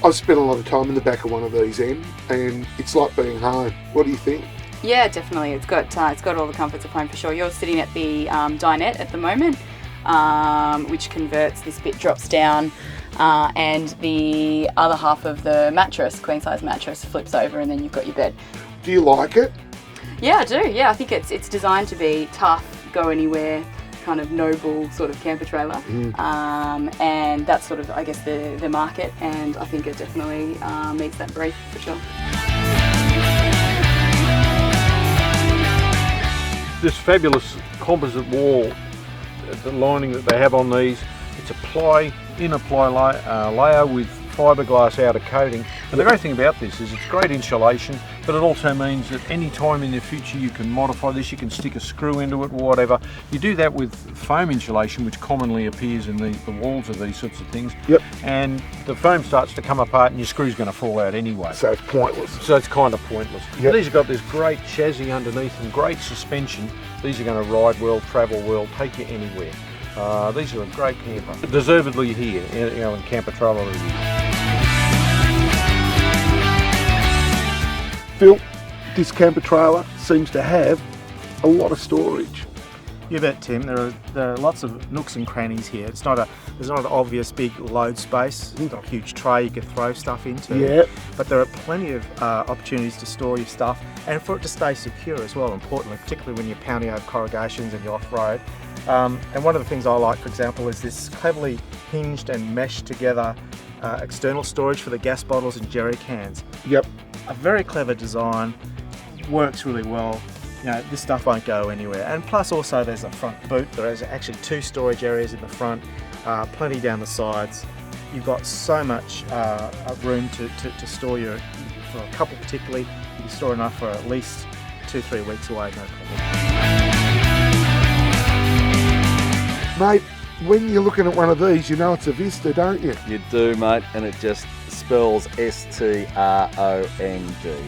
I've spent a lot of time in the back of one of these, Em, and it's like being home. What do you think? Yeah, definitely. It's got all the comforts of home for sure. You're sitting at the dinette at the moment, which converts, this bit drops down, and the other half of the mattress, queen size mattress, flips over, and then you've got your bed. Do you like it? Yeah, I do. Yeah, I think it's designed to be tough, go anywhere, kind of noble sort of camper trailer, and that's sort of, I guess, the market, and I think it definitely meets that brief for sure. This fabulous composite wall, the lining that they have on these, it's a inner ply layer with fiberglass outer coating. And the great thing about this is it's great insulation, but it also means that any time in the future you can modify this, you can stick a screw into it or whatever. You do that with foam insulation, which commonly appears in the walls of these sorts of things. Yep. And the foam starts to come apart and your screw's going to fall out anyway. So it's pointless. So it's kind of pointless. Yep. These have got this great chassis underneath and great suspension. These are going to ride well, travel well, take you anywhere. These are a great camper. Deservedly here, in Camper Trailer Review. Phil, this camper trailer seems to have a lot of storage. You bet, Tim. There are lots of nooks and crannies here. There's not an obvious big load space. It's not a huge tray you can throw stuff into. Yeah. But there are plenty of opportunities to store your stuff and for it to stay secure as well, importantly, particularly when you're pounding over corrugations and you're off-road. And one of the things I like, for example, is this cleverly hinged and meshed together external storage for the gas bottles and jerry cans. Yep. A very clever design, works really well. You know, this stuff won't go anywhere. And plus also there's a front boot. There's actually 2 storage areas in the front, plenty down the sides. You've got so much room to store for a couple particularly. You can store enough for at least 2-3 weeks away, no problem. Mate, when you're looking at one of these, you know it's a Vista, don't you? You do, mate, and it just spells S-T-R-O-N-G,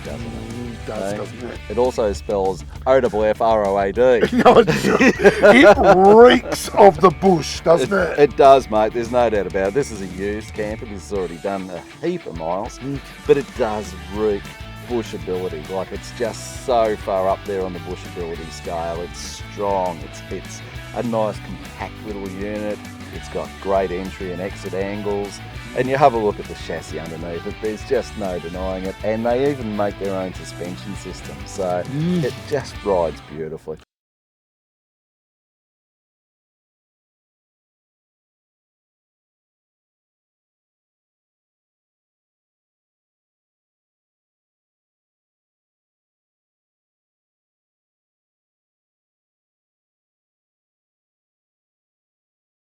doesn't it? It does, doesn't it? It also spells O-F-F-R-O-A-D. No, it reeks of the bush, doesn't it? It does, mate, there's no doubt about it. This is a used camper, this has already done a heap of miles, but it does reek bushability. Like, it's just so far up there on the bushability scale. It's strong, it's a nice compact little unit. It's got great entry and exit angles, and you have a look at the chassis underneath it, there's just no denying it, and they even make their own suspension system, so it just rides beautifully.